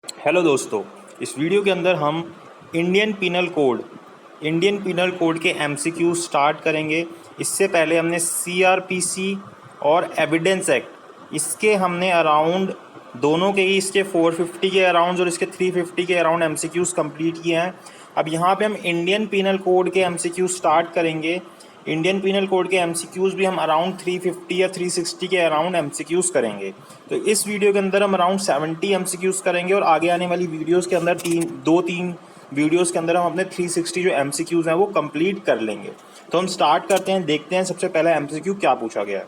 Hello दोस्तों, इस video के अंदर हम इंडियन पिनल कोड के एमसीक्यू स्टार्ट करेंगे। इससे पहले हमने सीआरपीसी और एविडेंस एक्ट इसके हमने अराउंड दोनों के ही इसके 450 के अराउंड और इसके 350 के अराउंड एमसीक्यूज़ कंप्लीट किए हैं। अब यहाँ पे हम इंडियन पिनल कोड के एमसीक्यू स्टार्ट करेंगे। इंडियन पिनल कोड के एमसीक्यूज़ भी हम अराउंड 350 या 360 के अराउंड एमसीक्यूज़ करेंगे। तो इस वीडियो के अंदर हम अराउंड 70 एमसीक्यूज़ करेंगे और आगे आने वाली वीडियोज़ के अंदर दो तीन वीडियोज़ के अंदर हम अपने 360 जो एमसीक्यूज़ हैं वो कंप्लीट कर लेंगे। तो हम स्टार्ट करते हैं, देखते हैं सबसे पहला एमसीक्यू क्या पूछा गया है।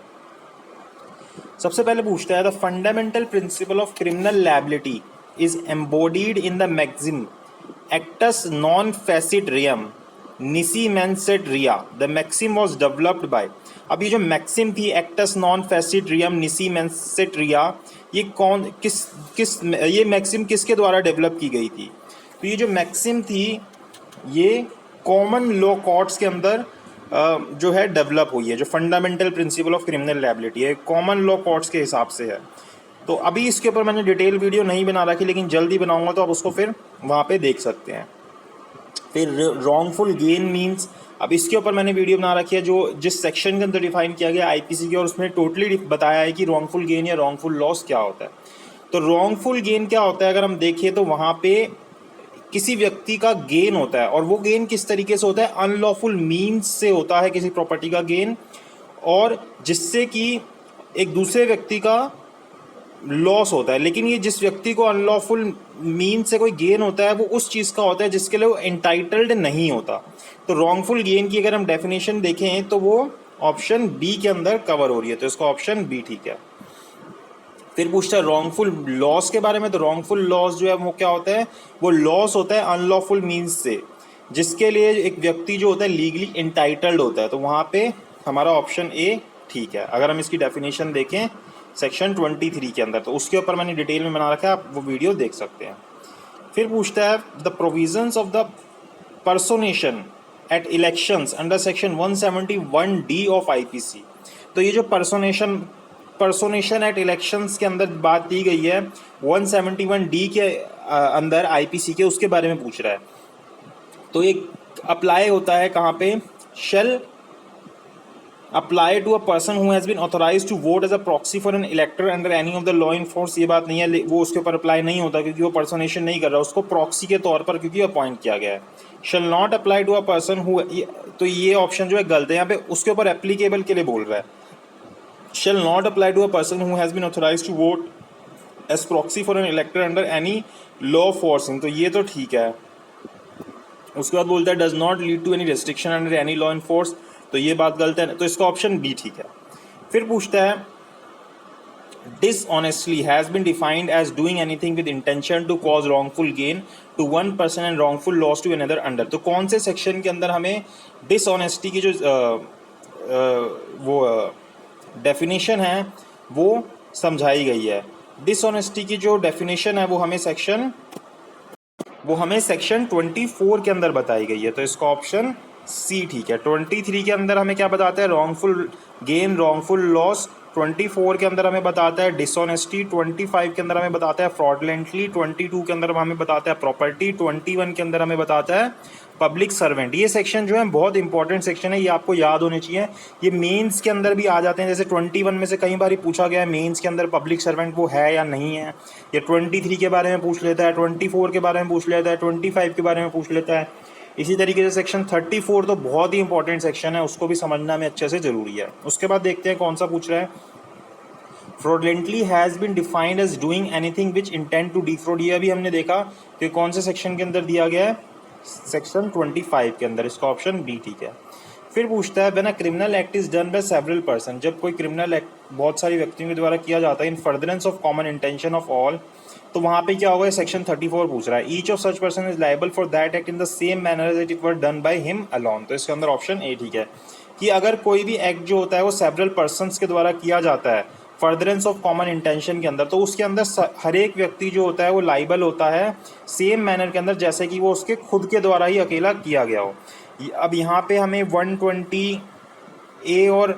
सबसे पहले पूछता है the fundamental principle of criminal liability is embodied in the maxim actus non facit reum nisi mens sit rea the maxim was developed by. अब ये जो मैक्सिम थी actus non facit reum nisi mens sit rea, ये कौन ये maxim किसके द्वारा develop की गई थी? तो ये जो मैक्सिम थी ये कॉमन लॉ कोर्ट्स के अंदर जो है डेवलप हुई है। जो fundamental principle of criminal liability है कॉमन लॉ कोर्ट्स के हिसाब से है। तो अभी इसके ऊपर मैंने डिटेल वीडियो नहीं बना रखी, लेकिन जल्दी बनाऊंगा तो आप उसको फिर वहाँ पे देख सकते हैं। फिर रॉन्गफुल गेन मीन्स, अब इसके ऊपर मैंने वीडियो बना रखी है जो जिस सेक्शन के अंदर डिफाइन किया गया आईपीसी के, और उसमें टोटली बताया है कि रॉन्गफुल गेन या रॉन्गफुल लॉस क्या होता है। तो रॉन्गफुल गेन क्या होता है अगर हम देखें तो वहाँ पे किसी व्यक्ति का गेन होता है, और वो गेन किस तरीके से होता है? अनलॉफुल मीन्स से होता है किसी प्रॉपर्टी का गेन, और जिससे कि एक दूसरे व्यक्ति का लॉस होता है। लेकिन ये जिस व्यक्ति को अनलॉफुल मीन से कोई गेन होता है वो उस चीज़ का होता है जिसके लिए वो एंटाइटल्ड नहीं होता। तो रॉन्गफुल गेन की अगर हम डेफिनेशन देखें तो वो ऑप्शन बी के अंदर कवर हो रही है, तो इसका ऑप्शन बी ठीक है। फिर पूछता है रॉन्गफुल लॉस के बारे में। तो रॉन्गफुल लॉस जो है वो क्या होता है? वो लॉस होता है अनलॉफुल मीन्स से, जिसके लिए एक व्यक्ति जो होता है लीगली एंटाइटल्ड होता है। तो वहाँ पे हमारा ऑप्शन ए ठीक है। अगर हम इसकी डेफिनेशन देखें सेक्शन 23 के अंदर, तो उसके ऊपर मैंने डिटेल में बना रखा है, आप वो वीडियो देख सकते हैं। फिर पूछता है the provisions of the personation at elections under section 171D of IPC. तो ये जो पर्सोनेशन एट इलेक्शंस के अंदर बात दी गई है 171D के अंदर आईपीसी के, उसके बारे में पूछ रहा है। तो एक अप्लाई होता है कहाँ पे? Shall apply to a person who has been authorised to vote as a proxy for an elector under any of the law in force. ये बात नहीं है, वो उसके ऊपर अप्लाई नहीं होता क्योंकि वो पर्सोनेशन नहीं कर रहा, उसको प्रॉक्सी के तौर पर क्योंकि अपॉइंट किया गया है। Shall not apply to a person who, तो ये ऑप्शन जो है गलत है, यहाँ पे उसके ऊपर एप्लीकेबल के लिए बोल रहा है। Shall not apply to a person who has been authorised to vote as proxy for an elector under any law forcing, तो ये तो ठीक है। उसके बाद बोलता है does not lead to any restriction under any law in force, तो ये बात गलत है, तो इसका ऑप्शन बी ठीक है। फिर पूछता है dishonestly has been defined as doing anything with intention to cause wrongful gain to one person and wrongful loss to another under. तो कौन से सेक्शन के अंदर हमें डिसऑनेस्टी की जो वो डेफिनेशन है वो समझाई गई है? डिसऑनेस्टी की जो डेफिनेशन है वो हमें सेक्शन 24 के अंदर बताई गई है, तो इसका ऑप्शन सी ठीक है। 23 के अंदर हमें क्या बताता है? Wrongful gain, wrongful loss. 24 के अंदर हमें बताता है डिसऑनेस्टी। 25 के अंदर हमें बताता है फ्रॉडलेंटली। 22 के अंदर हमें बताता है प्रॉपर्टी। 21 के अंदर हमें बताता है पब्लिक सर्वेंट। ये सेक्शन जो है बहुत इंपॉर्टेंट सेक्शन है, ये आपको याद होने चाहिए। ये मेंस के अंदर भी आ जाते हैं, जैसे 21 में से कई बार पूछा गया है मेंस के अंदर पब्लिक सर्वेंट वो है या नहीं है। ये 23 के बारे में पूछ लेता है, 24 के बारे में पूछ लेता है, 25 के बारे में पूछ लेता है। इसी तरीके से सेक्शन 34 तो बहुत ही इंपॉर्टेंट सेक्शन है, उसको भी समझना में अच्छे से ज़रूरी है। उसके बाद देखते हैं कौन सा पूछ रहा है। Fraudulently has been defined as doing anything which intent to defraud, ये अभी हमने देखा कि कौन से सेक्शन के अंदर दिया गया है? सेक्शन 25 के अंदर, इसका ऑप्शन बी ठीक है। फिर पूछता है when a criminal act is done by several person, जब कोई क्रिमिनल एक्ट बहुत सारे व्यक्तियों के द्वारा किया जाता है इन furtherance of common intention of all, तो वहाँ पे क्या होगा? सेक्शन 34 पूछ रहा है each of such person is liable for that act in the same manner as it were done by him alone. तो इसके अंदर ऑप्शन ए ठीक है कि अगर कोई भी एक्ट जो होता है वो सेवरल पर्सनस के द्वारा किया जाता है फर्दरेंस ऑफ कॉमन इंटेंशन के अंदर, तो उसके अंदर हर एक व्यक्ति जो होता है वो लाइबल होता है सेम मैनर के अंदर, जैसे कि वो उसके खुद के द्वारा ही अकेला किया गया हो। अब यहाँ पे हमें 120A और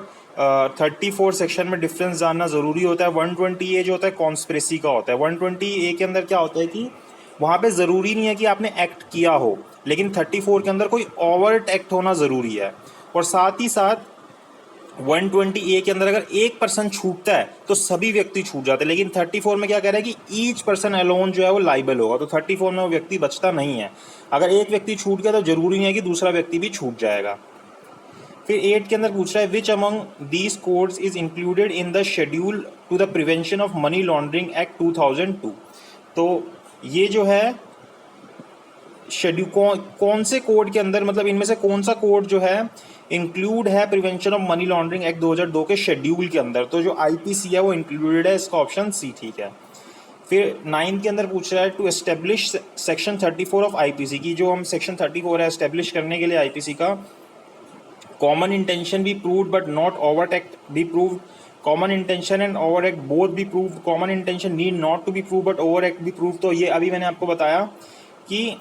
34 सेक्शन में डिफरेंस जानना ज़रूरी होता है। 120A जो होता है कॉन्स्पिरेसी का होता है। 120A के अंदर क्या होता है कि वहाँ पे ज़रूरी नहीं है कि आपने एक्ट किया हो, लेकिन 34 के अंदर कोई ओवर्ट एक्ट होना ज़रूरी है। और साथ ही साथ 120A के अंदर अगर एक पर्सन छूटता है तो सभी व्यक्ति छूट जाते हैं, लेकिन 34 में क्या कह रहा है कि ईच पर्सन अलोन जो है वो लाइबल होगा, तो 34 में वो व्यक्ति बचता नहीं है। अगर एक व्यक्ति छूट गया तो जरूरी नहीं है कि दूसरा व्यक्ति भी छूट जाएगा। फिर 8 के अंदर पूछ रहा है which among these codes is included in the schedule to the prevention of money laundering act 2002। तो ये जो है शेड्यूल कौन से कोड के अंदर, मतलब इनमें से कौन सा कोड जो है इंक्लूड है prevention of money laundering act 2002 के शेड्यूल के अंदर, तो जो आईपीसी है वो इंक्लूडेड है, इसका ऑप्शन सी ठीक है। फिर 9 के अंदर पूछ रहा है to establish section 34 of IPC की, जो हम सेक्शन 34 है एस्टेब्लिश करने के लिए आईपीसी का, common intention be proved but not overt act be proved, common intention and over act both be proved, common intention need not to be prove but over act be prove. तो ये अभी मैंने आपको बताया कि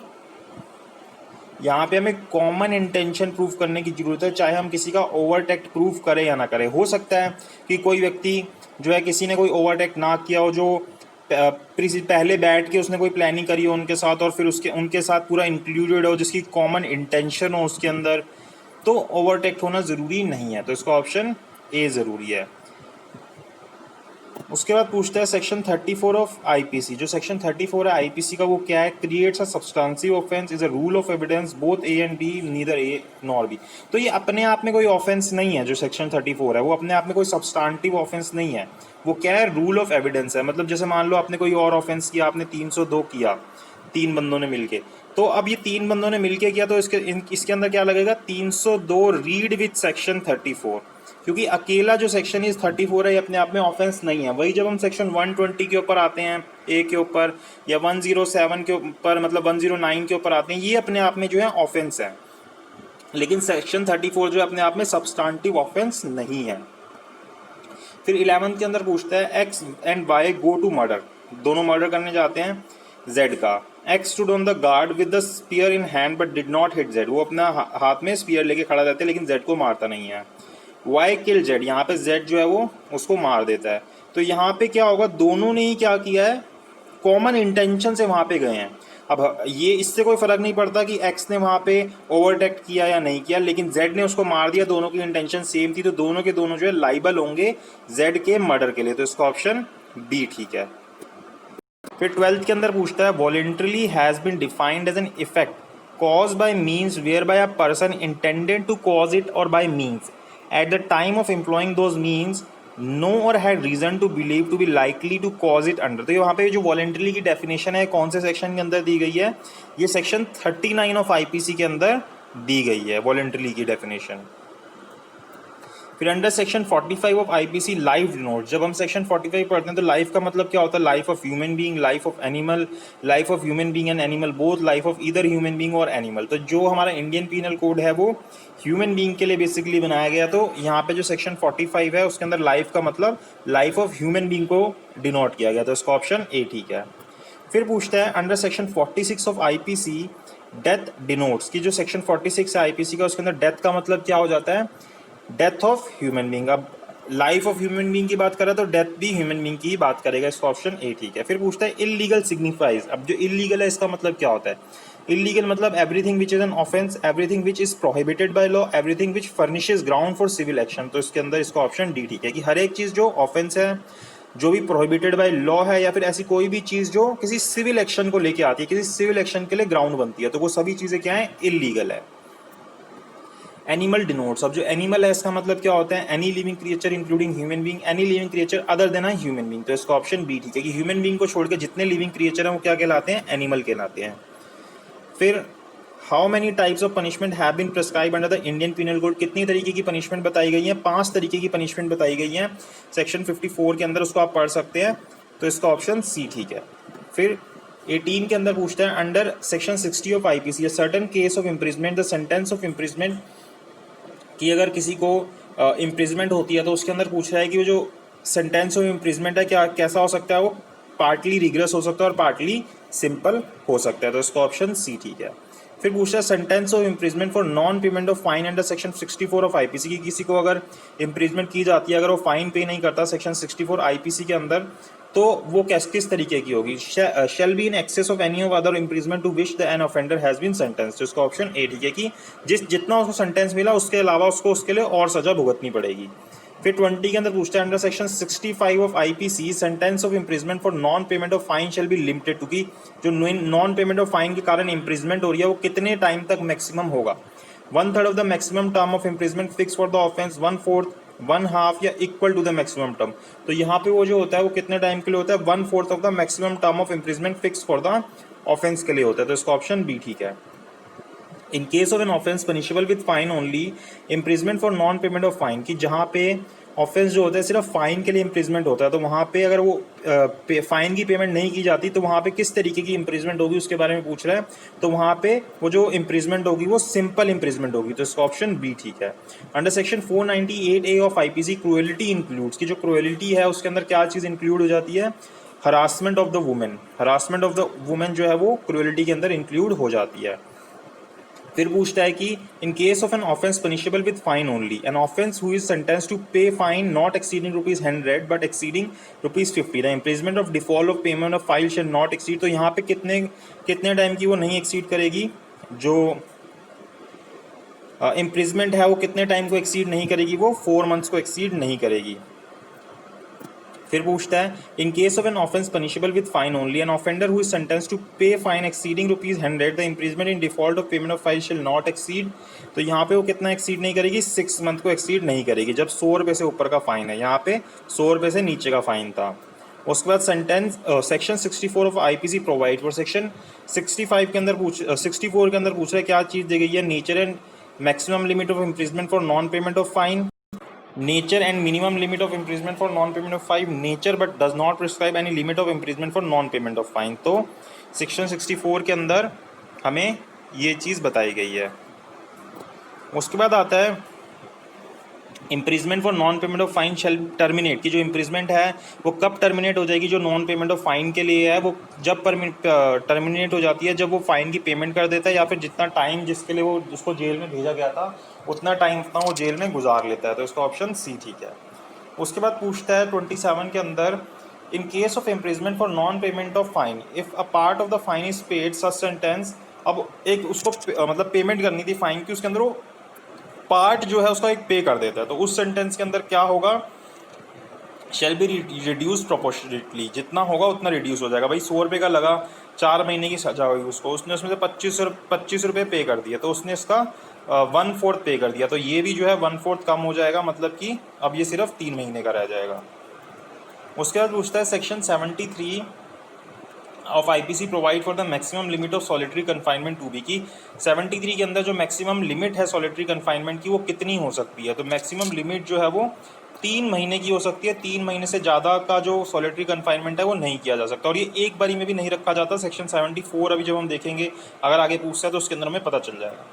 यहाँ पे हमें कॉमन इंटेंशन प्रूव करने की जरूरत है, चाहे हम किसी का ओवर्ट एक्ट प्रूव करें या ना करें। हो सकता है कि कोई व्यक्ति जो है किसी ने कोई ओवर्ट एक्ट ना किया हो, जो पहले बैठ के उसने कोई प्लानिंग करी हो उनके साथ और फिर उनके साथ पूरा इंक्लूडेड हो, जिसकी कॉमन इंटेंशन हो उसके अंदर, तो ओवर्ट एक्ट होना ज़रूरी नहीं है, तो इसका ऑप्शन ए ज़रूरी है। उसके बाद पूछता है सेक्शन 34 ऑफ आईपीसी, जो सेक्शन 34 है आईपीसी का वो क्या है, creates a substantive offence is a rule of evidence both A and B neither A nor B. तो ये अपने आप में कोई ऑफेंस नहीं है, जो सेक्शन 34 है वो अपने आप में कोई सब्सटेंटिव ऑफेंस नहीं है, वो क्या है, रूल ऑफ एविडेंस है। मतलब जैसे मान लो आपने कोई और ऑफेंस किया, आपने 302 किया 3 बंदों ने मिलके, तो अब ये 3 बंदों ने मिलके किया तो इसके अंदर क्या लगेगा, 302 रीड विथ सेक्शन 34, क्योंकि अकेला जो सेक्शन इस 34 है ये अपने आप में ऑफेंस नहीं है। वही जब हम सेक्शन 120 के ऊपर आते हैं ए के ऊपर, या 107 के ऊपर, मतलब 109 के ऊपर आते हैं, ये अपने आप में जो है ऑफेंस है, लेकिन सेक्शन 34 जो है अपने आप में सब्सटेंटिव ऑफेंस नहीं है। फिर 11 के अंदर पूछता है X and Y go to murder, दोनों मर्डर करने जाते हैं जेड का। X stood on the guard with the spear in hand but did not hit Z, वो अपना हाथ में स्पीयर लेके खड़ा रहता है लेकिन जेड को मारता नहीं है। वाई किल जेड, यहाँ पे जेड जो है वो उसको मार देता है। तो यहाँ पे क्या होगा, दोनों ने ही क्या किया है, कॉमन इंटेंशन से वहाँ पे गए हैं। अब ये इससे कोई फर्क नहीं पड़ता कि एक्स ने वहाँ पे ओवरटेक किया या नहीं किया, लेकिन जेड ने उसको मार दिया, दोनों की इंटेंशन सेम थी, तो दोनों के दोनों जो है लाइबल होंगे जेड के मर्डर के लिए, तो इसका ऑप्शन बी ठीक है। फिर 12th के अंदर पूछता है voluntarily has been defined as an effect cause by means whereby a person intended to cause it और by means at the time of employing those means know और had reason to believe to be likely to cause it under. तो यहाँ पे जो voluntarily की definition है कौन से सेक्शन के अंदर दी गई है, ये सेक्शन 39 ऑफ आईपीसी के अंदर दी गई है वॉलेंटरली की डेफिनेशन। फिर under section 45 of IPC life denote, जब हम सेक्शन 45 पढ़ते हैं तो लाइफ का मतलब क्या होता है, life of human being, life of animal, life of human being and animal both, life of either human being और एनिमल। तो जो हमारा इंडियन पीनल कोड है वो ह्यूमन बीइंग के लिए बेसिकली बनाया गया, तो यहाँ पे जो सेक्शन 45 है उसके अंदर लाइफ का मतलब लाइफ ऑफ ह्यूमन बीइंग को डिनोट किया गया, तो इसका ऑप्शन ए ठीक है। फिर पूछता है under section 46 of IPC death denotes, की जो सेक्शन 46 है आईपीसी का उसके अंदर डेथ का मतलब क्या हो जाता है, डेथ ऑफ ह्यूमन बीइंग। अब लाइफ ऑफ ह्यूमन बीइंग की बात करें तो डेथ भी ह्यूमन बीइंग की ही बात करेगा, इसका ऑप्शन ए ठीक है। फिर पूछता है इलीगल सिग्निफाइज, अब जो इलीगल है इसका मतलब क्या होता है, इलीगल मतलब everything which is an offence, everything which is prohibited by law, everything which furnishes ground for civil action. तो इसके अंदर इसका ऑप्शन डी ठीक है कि हर एक चीज़ जो ऑफेंस है, जो भी प्रोहिबिटेड बाय लॉ है, या फिर ऐसी कोई भी चीज़ जो किसी सिविल एक्शन को लेके आती है, किसी सिविल एक्शन के लिए ग्राउंड बनती है, तो वो सभी चीज़ें क्या है, इलीगल है। एनिमल डिनोट्स, अब जो एनिमल है इसका मतलब क्या होता है, any living creature including human being, any living creature other than a human being. तो इसका ऑप्शन बी ठीक है कि ह्यूमन बीइंग को छोड़ के जितने लिविंग क्रिएचर हैं वो क्या कहलाते हैं, एनिमल कहलाते हैं। फिर how many types of punishment have been prescribe under the Indian penal code, कितनी तरीके की पनिशमेंट बताई गई है, 5 तरीके की पनिशमेंट बताई गई है सेक्शन 54 के अंदर, उसको आप पढ़ सकते हैं, तो इसका ऑप्शन सी ठीक है। फिर 18 के अंदर पूछता है under section 60 of IPC certain case of imprisonment the sentence of imprisonment, कि अगर किसी को इम्प्रिजमेंट होती है तो उसके अंदर पूछ रहा है कि वो जो सेंटेंस ऑफ इम्प्रिजमेंट है क्या कैसा हो सकता है, वो पार्टली रिग्रेस हो सकता है और पार्टली सिंपल हो सकता है, तो इसका ऑप्शन सी ठीक है। फिर पूछता है sentence of imprisonment for non payment of fine under section 64 of IPC, की किसी को अगर इम्प्रिजमेंट की जाती है, अगर वो फाइन पे नहीं करता सेक्शन 64 आईपीसी के अंदर, तो वो किस तरीके की होगी, shall be in excess of any of other imprisonment to which the an offender has been sentence. तो इसका ऑप्शन ए ठीक है कि जितना उसको सेंटेंस मिला उसके अलावा उसको उसके लिए और सजा भुगतनी पड़ेगी। फिर 20 के अंदर पूछता है under section 65 of IPC sentence of imprisonment for non payment of fine shall be limited to की जो नॉन पेमेंट ऑफ फाइन के कारण इम्प्रिजमेंट हो रही है वो कितने टाइम तक मैक्सिमम होगा। 1/3 of the maximum term of imprisonment fix for the offence, 1/4, 1/2 या equal to the maximum term. तो यहाँ पे वो जो होता है वो कितने टाइम के लिए होता है, 1/4 of the maximum term of imprisonment fix for the offence के लिए होता है। तो इसका ऑप्शन बी ठीक है। In case of an offence punishable with fine only, imprisonment for non payment of fine की जहाँ पे ऑफेंस जो होता है सिर्फ फाइन के लिए इम्प्रिजमेंट होता है, तो वहाँ पे अगर वो फाइन की पेमेंट नहीं की जाती तो वहाँ पे किस तरीके की इम्प्रिजमेंट होगी उसके बारे में पूछ रहा है। तो वहाँ पे वो जो इम्प्रिजमेंट होगी वो सिंपल इम्प्रिजमेंट होगी। तो इसका ऑप्शन बी ठीक है। Under section 498A of IPC cruelty includes की जो क्रूएलिटी है उसके अंदर क्या चीज़ इंक्लूड हो जाती है, harassment of the women. Harassment of the women जो है वो क्रूएलिटी के अंदर इंक्लूड हो जाती है। फिर पूछता है कि in case of an offence punishable with fine only, an offence who is sentence to pay fine not exceeding ₹100 but exceeding ₹50, the imprisonment of default of payment of fine shall not exceed. तो यहाँ पे कितने time की वो नहीं exceed करेगी, जो imprisonment है वो कितने टाइम को एक्सीड नहीं करेगी, वो 4 मंथ्स को एक्सीड नहीं करेगी। फिर पूछता है in case of an offence punishable with fine only, an offender who is sentence to pay fine exceeding ₹100, the imprisonment in default of payment of fine shall not exceed. तो यहाँ पे वो कितना एक्सीड नहीं करेगी, 6 मंथ को exceed नहीं करेगी जब 100 रुपये से ऊपर का फाइन है, यहाँ पे 100 रुपये से नीचे का फाइन था। उसके बाद section 64 of IPC provide for section 65 के अंदर 64 के अंदर पूछ रहा है क्या चीज़ दी गई है, nature and maximum limit of imprisonment for non payment of fine, nature and minimum limit of imprisonment for non-payment of fine, nature but does not prescribe any limit of imprisonment for non-payment of fine। तो section 64 के अंदर हमें ये चीज़ बताई गई है। उसके बाद आता है imprisonment for non payment of fine shall terminate की जो इम्प्रिजमेंट है वो कब टर्मिनेट हो जाएगी, जो नॉन पेमेंट ऑफ फाइन के लिए है वो जब टर्मिनेट हो जाती है जब वो फाइन की पेमेंट कर देता है या फिर जितना टाइम जिसके लिए वो उसको जेल में भेजा गया था उतना टाइम उतना वो जेल में गुजार लेता है। तो इसका ऑप्शन सी ठीक है। उसके बाद पूछता है 27 के अंदर इन case of imprisonment for non payment of fine if a part of the fine is paid such sentence. अब एक उसको मतलब पेमेंट करनी थी फाइन की, उसके अंदर वो पार्ट जो है उसका एक पे कर देता है, तो उस सेंटेंस के अंदर क्या होगा, शेल बी रिड्यूस प्रोपोर्शनेटली, जितना होगा उतना रिड्यूस हो जाएगा। भाई 100 रुपये का लगा, 4 महीने की सजा हुई उसको, उसने उसमें से 25 रुपये पे कर दिया तो उसने इसका 1/4 पे कर दिया, तो ये भी जो है 1/4 कम हो जाएगा, मतलब कि अब ये सिर्फ 3 महीने का रह जाएगा। उसके बाद पूछता है section 73 of IPC provide for the maximum limit of solitary confinement to be की 73 के अंदर जो मैक्सिमम लिमिट है सॉलिटरी कन्फाइनमेंट की वो कितनी हो सकती है। तो मैक्सिमम लिमिट जो है वो 3 महीने की हो सकती है, 3 महीने से ज़्यादा का जो सॉलिटरी कन्फाइनमेंट है वो नहीं किया जा सकता और ये एक बारी में भी नहीं रखा जाता। सेक्शन 74 अभी जब हम देखेंगे अगर आगे पूछता है तो उसके अंदर हमें पता चल जाएगा।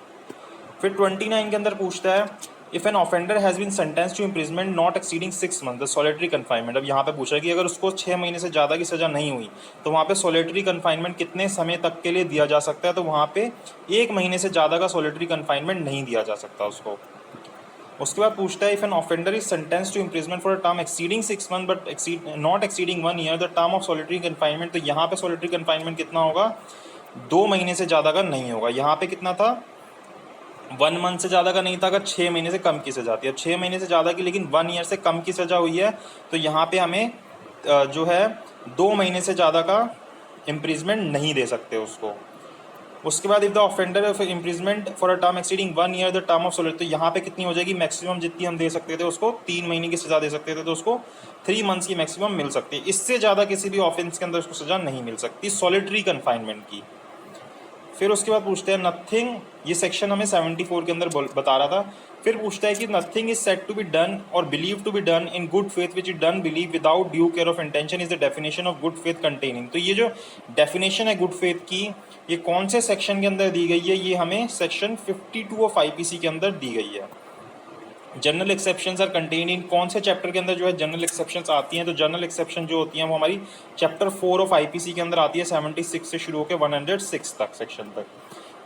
फिर 29 के अंदर पूछता है if an offender has been sentence to imprisonment not exceeding 6 month the solitary confinement. अब यहाँ पे पूछा है कि अगर उसको 6 महीने से ज़्यादा की सज़ा नहीं हुई तो वहाँ पे सॉलिटरी कन्फाइनमेंट कितने समय तक के लिए दिया जा सकता है। तो वहाँ पे 1 महीने से ज़्यादा का सॉलिटरी कन्फाइनमेंट नहीं दिया जा सकता उसको। उसके बाद पूछता है if an offender is sentence to imprisonment for a term exceeding 6 month but not exceeding 1 year the term of solitary confinement. तो यहाँ पे सॉलिटरी कन्फाइनमेंट कितना होगा, 2 महीने से ज़्यादा का नहीं होगा। यहाँ पे कितना था, 1 मंथ से ज़्यादा का नहीं था, अगर 6 महीने से कम की सजा थी। अब 6 महीने से ज़्यादा की लेकिन 1 ईयर से कम की सज़ा हुई है तो यहाँ पे हमें जो है 2 महीने से ज़्यादा का इम्प्रिजमेंट नहीं दे सकते उसको। उसके बाद if the offender of imprisonment for a term exceeding 1 year the term of solitary, तो यहाँ पे कितनी हो जाएगी, मैक्सिमम जितनी हम दे सकते थे उसको 3 महीने की सज़ा दे सकते थे तो उसको 3 मंथ्स की मैक्सिमम मिल सकती है। इससे ज़्यादा किसी भी ऑफेंस के अंदर उसको सज़ा नहीं मिल सकती सॉलिटरी कन्फाइनमेंट की। फिर उसके बाद पूछते हैं नथिंग, ये सेक्शन हमें 74 के अंदर बता रहा था। फिर पूछता है कि nothing is set to be done और believe to be done in good faith which is done believe without due care of intention is the definition of good faith containing. तो ये जो डेफिनेशन है गुड फेथ की ये कौन से section के अंदर दी गई है, ये हमें सेक्शन 52 ऑफ आईपीसी के अंदर दी गई है। General exceptions are contain in, कौन से चैप्टर के अंदर जो है जनरल एक्सेप्शंस आती हैं, तो जनरल एक्सेप्शन जो होती हैं वो हमारी चैप्टर 4 ऑफ आईपीसी के अंदर आती है 76 से शुरू होकर 106 तक सेक्शन तक।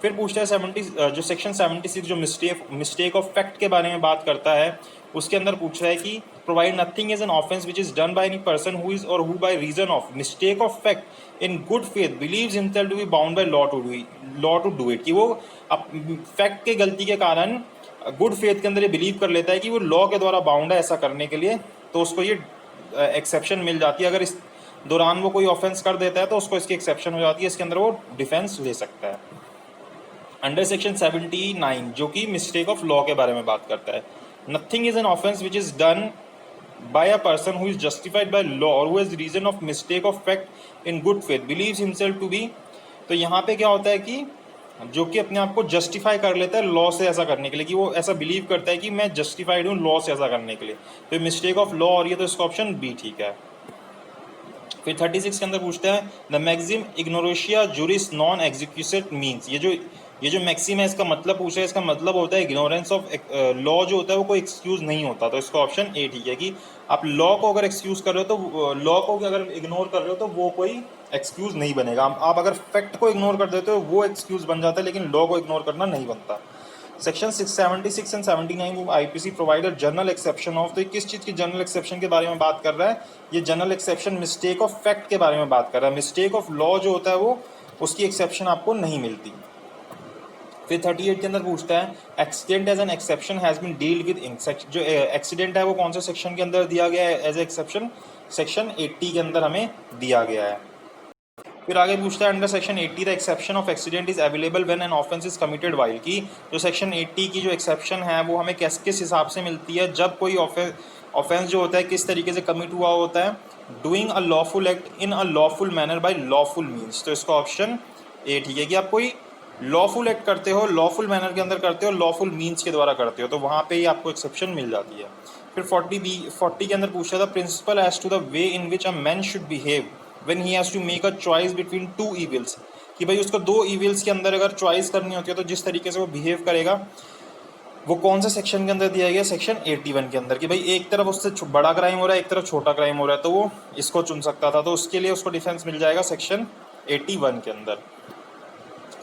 फिर पूछता है 70 जो सेक्शन 76 जो मिस्टेक ऑफ फैक्ट के बारे में बात करता है, उसके अंदर पूछ रहा है कि provide nothing is an offence which is done by any person who is और who by reason of mistake of fact in good faith believes himself to be bound by law to do it, कि वो fact के गलती के कारण good faith के अंदर ये बिलीव कर लेता है कि वो लॉ के द्वारा बाउंड है ऐसा करने के लिए, तो उसको ये एक्सेप्शन मिल जाती है। अगर इस दौरान वो कोई ऑफेंस कर देता है तो उसको इसकी एक्सेप्शन हो जाती है, इसके अंदर वो डिफेंस ले सकता है। अंडर सेक्शन 79 जो कि मिस्टेक ऑफ लॉ के बारे में बात करता है, nothing is an offence which is done by a person who is justified by law or who has reason of mistake of fact in good faith believes himself to be, तो यहाँ पे क्या होता है कि जो कि अपने आप को जस्टिफाई कर लेता है लॉ से ऐसा करने के लिए, कि वो ऐसा बिलीव करता है कि मैं जस्टिफाइड हूँ लॉ से ऐसा करने के लिए, तो मिस्टेक ऑफ लॉ और ये तो इसका ऑप्शन बी ठीक है। फिर 36 के अंदर पूछता है the maxim ignorantia juris non executed means, ये जो मैक्सिम है इसका मतलब पूछा है, इसका मतलब होता है इग्नोरेंस ऑफ लॉ जो होता है वो कोई एक्सक्यूज़ नहीं होता, तो इसका ऑप्शन ए ठीक है कि आप लॉ को अगर एक्सक्यूज़ कर रहे हो तो लॉ को अगर इग्नोर कर रहे हो तो वो कोई एक्सक्यूज़ नहीं बनेगा। आप अगर फैक्ट को इग्नोर कर देते हो वो एक्सक्यूज़ बन जाता है, लेकिन लॉ को इग्नोर करना नहीं बनता। Section 676 and 79 IPC provide general exception of, तो ये किस चीज़ की जनरल एक्सेप्शन के बारे में बात कर रहा है, ये general exception mistake of fact के बारे में बात कर रहा है। मिस्टेक ऑफ लॉ जो होता है वो उसकी एक्सेप्शन आपको नहीं मिलती। फिर 38 के अंदर पूछता है accident as an exception has been dealt with in, जो एक्सीडेंट है वो कौन से सेक्शन के अंदर दिया गया है एज एक्सेप्शन, सेक्शन 80 के अंदर हमें दिया गया है। फिर आगे पूछता है under section 80 the exception of accident is available when an offence is committed while, की जो सेक्शन 80 की जो एक्सेप्शन है वो हमें किस हिसाब से मिलती है, जब कोई ऑफेंस जो होता है किस तरीके से कमिट हुआ होता है, doing a lawful act in a lawful manner by lawful means, तो इसका ऑप्शन ए ठीक है कि आप कोई लॉफुल एक्ट करते हो, लॉफुल मैनर के अंदर करते हो, लॉफुल मीन्स के द्वारा करते हो, तो वहाँ पे ही आपको एक्सेप्शन मिल जाती है। फिर 40 के अंदर पूछा था principle as to the way in which a man should behave when he has to make a choice between two evils, कि भाई उसको दो इविल्स के अंदर अगर चॉइस करनी होती है तो जिस तरीके से वो बिहेव करेगा वो कौन से सेक्शन के अंदर दिया गया, सेक्शन 81 के अंदर, कि भाई एक तरफ उससे बड़ा क्राइम हो रहा है एक तरफ छोटा क्राइम हो रहा है, तो वो इसको चुन सकता था, तो उसके लिए उसको डिफेंस मिल जाएगा सेक्शन 81 के अंदर।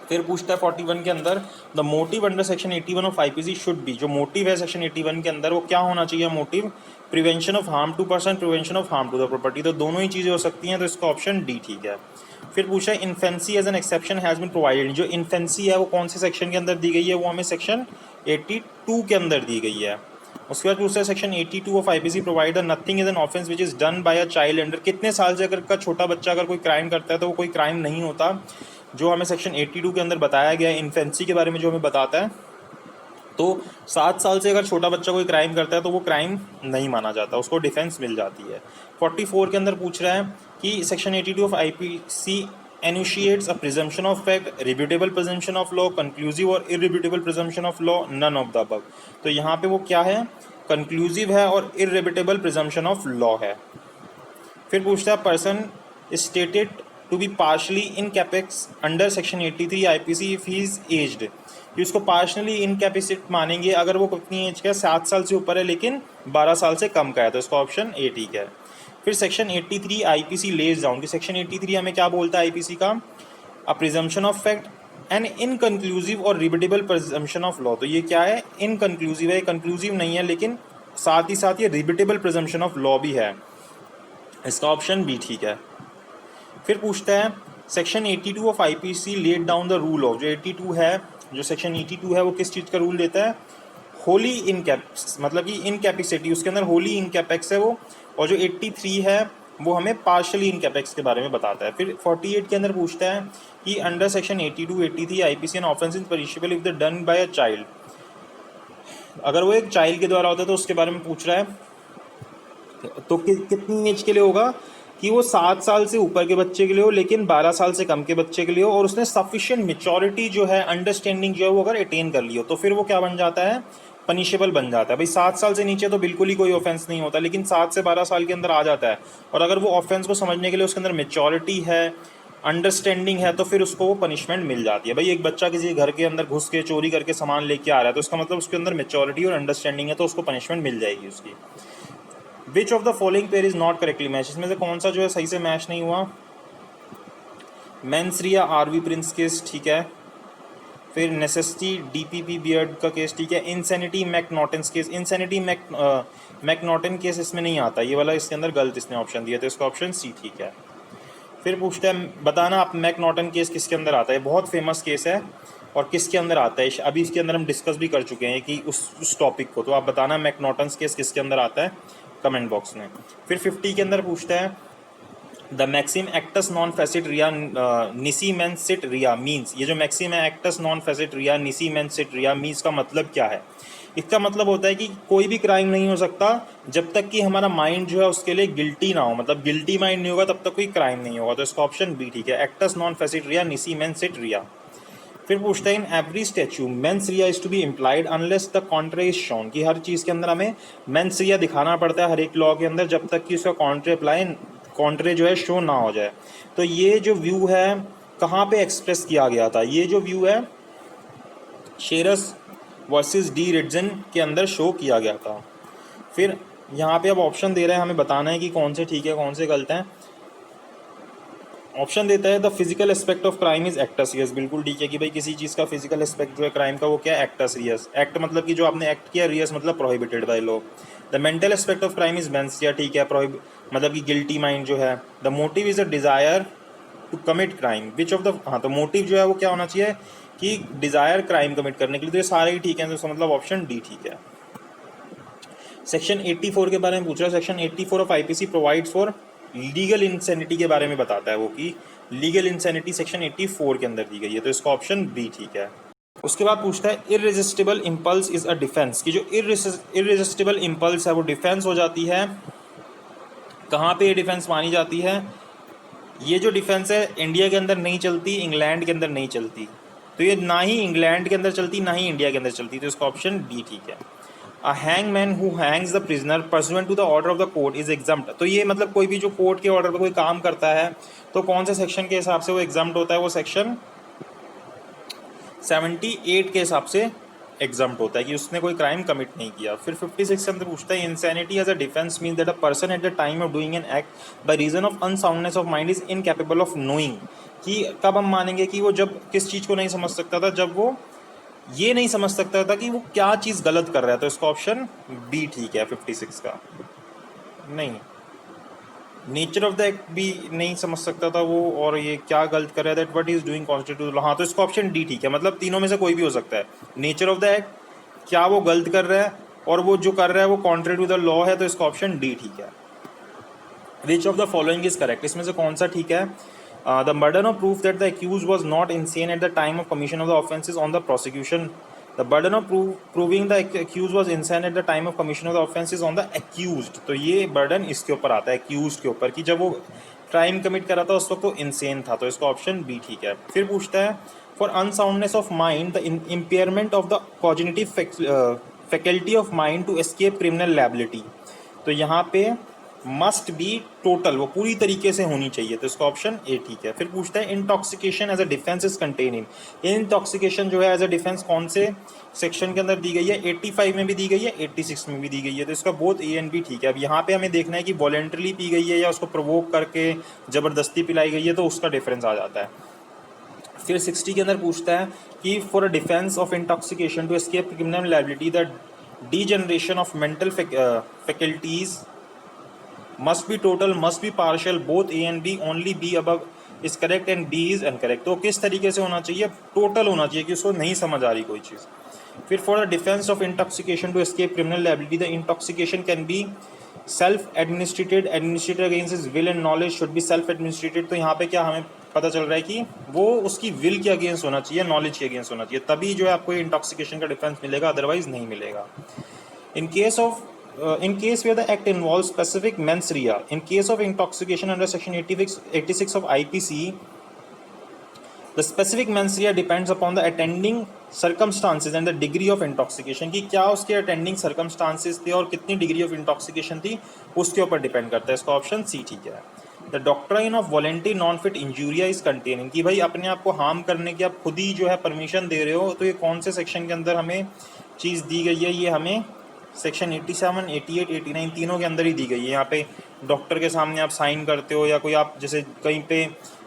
फिर पूछता है 41 के अंदर the motive under section 81 of IPC should be, जो मोटिव है सेक्शन 81 के अंदर वो क्या होना चाहिए motive, prevention of harm to person, prevention of harm to the property, तो दोनों ही चीज़ें हो सकती हैं, तो इसका ऑप्शन डी ठीक है। फिर पूछा है infancy as an exception has been provided, जो इन्फेंसी है वो कौन से सेक्शन के अंदर दी गई है, वो हमें सेक्शन 82 के अंदर दी गई है। उसके बाद पूछता है section 82 of IPC provide nothing is an offence which is done bye a child under, कितने साल से अगर का छोटा बच्चा अगर कोई क्राइम करता है तो वो कोई क्राइम नहीं होता, जो हमें सेक्शन 82 के अंदर बताया गया है इन्फेंसी के बारे में जो हमें बताता है, तो 7 साल से अगर छोटा बच्चा कोई क्राइम करता है तो वो क्राइम नहीं माना जाता, उसको डिफेंस मिल जाती है। 44 के अंदर पूछ रहा है कि section 82 of IPC enunciates a presumption of fact, rebuttable presumption of law, conclusive और irrebuttable presumption of law, none of the above, तो यहाँ पे वो क्या है, कंक्लूसिव है और इरिब्यूटेबल प्रिजम्पशन ऑफ लॉ है। फिर पूछता है person stated to be partially incapax under section 83 IPC if he is aged, कि उसको पार्शली इनकैपेसिट मानेंगे अगर वो कितनी एज का है, 7 साल से ऊपर है लेकिन 12 साल से कम का है, तो इसका ऑप्शन ए ठीक है। फिर सेक्शन 83 आईपीसी लेज डाउन, कि सेक्शन 83 हमें क्या बोलता है आईपीसी का, a presumption of fact and inconclusive और रिबेटेबल प्रिजम्पशन ऑफ लॉ, तो ये क्या है, इनकंक्लूसिव है, कंक्लूसिव नहीं है, लेकिन साथ ही साथ ये रिबेटेबल प्रिजम्पशन ऑफ लॉ भी है, इसका ऑप्शन बी ठीक है। फिर पूछता है section 82 of IPC laid down the rule of, जो 82 है, जो सेक्शन 82 है वो किस चीज़ का रूल देता है, होली इनकैप्स, मतलब कि इनकैपेसिटी, उसके अंदर होली इनकैपेक्स है वो, और जो 83 है वो हमें पार्शली इनकैपेक्स के बारे में बताता है। फिर 48 के अंदर पूछता है कि under section 82 83 IPC an offence is punishable if the done by a child, अगर वो एक चाइल्ड के द्वारा होता है तो उसके बारे में पूछ रहा है, तो कितनी एज के लिए होगा, कि वो 7 साल से ऊपर के बच्चे के लिए हो लेकिन 12 साल से कम के बच्चे के लिए हो, और उसने सफिशिएंट मेच्योरिटी जो है, अंडरस्टैंडिंग जो है वो अगर अटेन कर ली हो, तो फिर वो क्या बन जाता है, पनिशेबल बन जाता है। भाई 7 साल से नीचे तो बिल्कुल ही कोई ऑफेंस नहीं होता, लेकिन 7 से 12 साल के अंदर आ जाता है, और अगर वो ऑफेंस को समझने के लिए उसके अंदर मेच्योरिटी है, अंडरस्टैंडिंग है, तो फिर उसको वो पनिशमेंट मिल जाती है। भाई एक बच्चा किसी घर के अंदर घुस के चोरी करके सामान लेके आ रहा है, तो उसका मतलब उसके अंदर मेच्योरिटी और अंडरस्टैंडिंग है, तो उसको पनिशमेंट मिल जाएगी उसकी। विच of the following pair is not correctly match, इसमें से कौन सा जो है सही से मैच नहीं हुआ, mens rea R v Prince case ठीक है, फिर नेसेसिटी डीपीपी बियर्ड का केस ठीक है। Insanity McNaughton case, insanity McNaughton case इसमें नहीं आता, ये वाला इसके अंदर गलत इसने ऑप्शन दिया, तो इसका ऑप्शन सी ठीक है। फिर पूछता है बताना आप मैकनॉटन केस किसके अंदर आता है, बहुत फेमस केस है और किसके अंदर आता है, अभी इसके अंदर हम डिस्कस भी कर चुके हैं कि उस टॉपिक को, तो आप बताना मैकनॉटन केस किसके अंदर आता है कमेंट बॉक्स में। फिर 50 के अंदर पूछता है the maxim actus non facit rea nisi mens sit rea means, ये जो मैक्सिम है actus non facit rea nisi mens sit rea means का मतलब क्या है। इसका मतलब होता है कि कोई भी क्राइम नहीं हो सकता जब तक कि हमारा माइंड जो है उसके लिए गिल्टी ना हो, मतलब गिल्टी माइंड नहीं होगा तब तक कोई क्राइम नहीं होगा, तो इसका ऑप्शन बी ठीक है, actus non facit rea nisi mens sit rea. फिर पूछता है in every statute mens rea is to be implied unless the contrary is shown, कि हर चीज़ के अंदर हमें मेंस रिया दिखाना पड़ता है हर एक लॉ के अंदर जब तक कि उसका कॉन्ट्रे जो है शो ना हो जाए। तो ये जो व्यू है कहाँ पे एक्सप्रेस किया गया था, ये जो व्यू है शेरस वर्सेस डी रिडजन के अंदर शो किया गया था। फिर यहाँ पे अब ऑप्शन दे रहे हैं, हमें बताना है कि कौन से ठीक है कौन से गलत हैं। ऑप्शन देता है the physical aspect of crime is actus reus, बिल्कुल ठीक है कि भाई किसी चीज़ का फिजिकल एस्पेक्ट जो है क्राइम का वो क्या है, एक्टस रियस, एक्ट मतलब कि जो आपने एक्ट किया, रियस मतलब prohibited by law. The mental aspect of crime is mens rea, ठीक है, मतलब कि गिल्टी माइंड जो है। The motive is a desire to commit crime which of the, हाँ तो मोटिव जो है वो क्या होना चाहिए कि डिजायर क्राइम कमिट करने के लिए, तो ये सारे ही ठीक है, तो इसका मतलब ऑप्शन डी ठीक है। सेक्शन 84 के बारे में पूछ रहा है, section 84 of IPC provides for legal insanity के बारे में बताता है वो कि लीगल इंसैनिटी सेक्शन 84 के अंदर दी गई है, तो इसका ऑप्शन बी ठीक है। उसके बाद पूछता है इररेजिस्टिबल इम्पल्स इज अ डिफेंस, की जो इररेजिस्टिबल इम्पल्स है वो डिफेंस हो जाती है, कहाँ पे ये डिफेंस मानी जाती है। ये जो डिफेंस है इंडिया के अंदर नहीं चलती, इंग्लैंड के अंदर नहीं चलती, तो ये ना ही इंग्लैंड के अंदर चलती ना ही इंडिया के अंदर चलती, तो इसका ऑप्शन डी ठीक है। A hangman who hangs the prisoner pursuant to the order of the court is exempt, तो ये मतलब कोई भी जो कोर्ट के ऑर्डर पर कोई काम करता है तो कौन से सेक्शन के हिसाब से वो एग्जम्प्ट होता है, वो सेक्शन 78 के हिसाब से एग्जम्प्ट होता है कि उसने कोई क्राइम कमिट नहीं किया। फिर 56 के अंदर पूछता है insanity as a defence mean that a person at the time of doing an act by reason of unsoundness of mind is incapable of knowing, कि कब हम मानेंगे कि वो जब किस चीज़ को नहीं समझ सकता था, जब वो ये नहीं समझ सकता था कि वो क्या चीज़ गलत कर रहा है, तो इसका ऑप्शन बी ठीक है 56 का। नहीं, नेचर ऑफ द एक्ट भी नहीं समझ सकता था वो, और ये क्या गलत कर रहा है that what is doing constitute, हाँ तो इसका ऑप्शन डी ठीक है, मतलब तीनों में से कोई भी हो सकता है। नेचर ऑफ द एक्ट क्या वो गलत कर रहा है और वो जो कर रहा है वो कॉन्ट्री टू द लॉ है, तो इसका ऑप्शन डी ठीक है। Which of the following is correct, इसमें से कौन सा ठीक है। The burden of proof that the accuse was not insane at the time of commission of the offences on the prosecution, the burden of proving the accuse was insane at the time of commission of the offences on the accused, तो ये burden इसके ऊपर आता है accused के ऊपर कि जब वो क्राइम कमिट कर रहा था उस वक्त वो इंसेन था, तो इसका ऑप्शन बी ठीक है। फिर पूछता है for unsoundness of mind the impairment of the cognitive faculty of mind to escape criminal liability, तो यहाँ पे मस्ट बी टोटल, वो पूरी तरीके से होनी चाहिए, तो इसका ऑप्शन ए ठीक है। फिर पूछता है intoxication as a defence is contain in, intoxication जो है एज अ डिफेंस कौन से सेक्शन के अंदर दी गई है, 85 में भी दी गई है 86 में भी दी गई है, तो इसका बोथ ए एंड बी ठीक है। अब यहाँ पे हमें देखना है कि वॉलेंटरली पी गई है या उसको प्रोवोक करके ज़बरदस्ती पिलाई गई है, तो उसका डिफरेंस आ जाता है। फिर 60 के अंदर पूछता है कि for a defence of intoxication to escape criminal liability the degeneration of mental faculties must be total, must be partial, both A and B, only B above is correct and B is incorrect, तो किस तरीके से होना चाहिए, total होना चाहिए कि उसको नहीं समझ आ रही कोई चीज़। फिर for the defence of intoxication to escape criminal liability the intoxication can be self administered against his will and knowledge should be self administered, तो यहाँ पे क्या हमें पता चल रहा है कि वो उसकी विल के अगेंस्ट होना चाहिए, नॉलेज के अगेंस्ट होना चाहिए, तभी जो है आपको इंटॉक्सिकेशन का डिफेंस मिलेगा, अदरवाइज नहीं मिलेगा। In case where the act involves specific mens rea, in case of intoxication under section 86 of IPC, the specific mens rea depends upon the attending circumstances and the degree of intoxication, कि क्या उसके attending circumstances थे और कितनी degree of intoxication थी, उसके ऊपर depend करता है, इसका ऑप्शन सी ठीक है। The doctrine of voluntary non fit injuria is containing, कि भाई अपने आप को हार्म करने की आप खुद ही जो है परमिशन दे रहे हो, तो ये कौन से सेक्शन के अंदर हमें चीज़ दी गई है, ये हमें सेक्शन 87, 88, 89 तीनों के अंदर ही दी गई है। यहाँ पे डॉक्टर के सामने आप साइन करते हो या कोई आप जैसे कहीं पे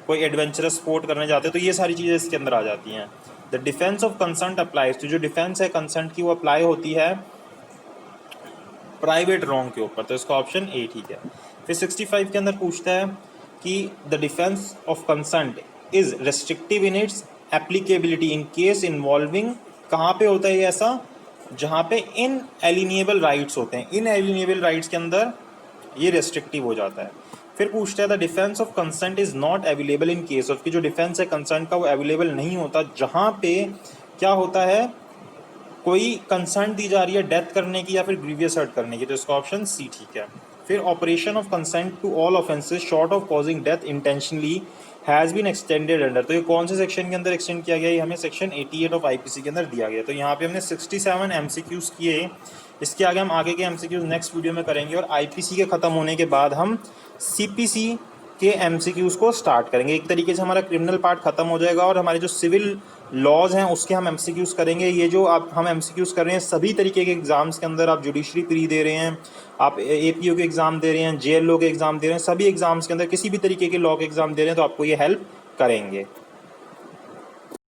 कोई एडवेंचरस स्पोर्ट करने जाते हो, तो ये सारी चीज़ें इसके अंदर आ जाती हैं। The defence of consent applies, तो जो डिफेंस है कंसेंट की वो अप्लाई होती है प्राइवेट रॉन्ग के ऊपर, तो इसका ऑप्शन ए ठीक है। फिर 65 के अंदर पूछता है कि the defence of consent is restrictive in its applicability in case involving, कहाँ पे होता है ये ऐसा, जहाँ पे इन एलिनिएबल राइट्स होते हैं, इन एलिनिएबल राइट्स के अंदर ये रेस्ट्रिक्टिव हो जाता है। फिर पूछता है the defence of consent is not available in case of, कि जो डिफेंस है कंसेंट का वो अवेलेबल नहीं होता जहाँ पे क्या होता है, कोई कंसेंट दी जा रही है डेथ करने की या फिर ग्रीवियस हर्ट करने की, तो इसका ऑप्शन सी ठीक है। फिर operation of consent to all offences short of causing death intentionally has been extended under, तो ये कौन से सेक्शन के अंदर एक्सटेंड किया गया, ये हमें सेक्शन 88 ऑफ आईपीसी के अंदर दिया गया। तो यहाँ पे हमने 67 एमसीक्यूज़ किए, इसके आगे हम आगे के एमसीक्यूज़ नेक्स्ट वीडियो में करेंगे, और आईपीसी के ख़त्म होने के बाद हम सीपीसी के एमसीक्यूज़ को स्टार्ट करेंगे। एक तरीके से हमारा क्रिमिनल पार्ट खत्म हो जाएगा और हमारे जो सिविल लॉज हैं उसके हम एमसीक्यूज़ करेंगे। ये जो आप हम एमसीक्यूज़ कर रहे हैं सभी तरीके के एग्ज़ाम्स के अंदर, आप जुडिशरी प्री दे रहे हैं, आप एपीओ के एग्ज़ाम दे रहे हैं, जेएलओ के एग्ज़ाम दे रहे हैं, सभी एग्ज़ाम्स के अंदर किसी भी तरीके के लॉ के एग्ज़ाम दे रहे हैं तो आपको ये हेल्प करेंगे।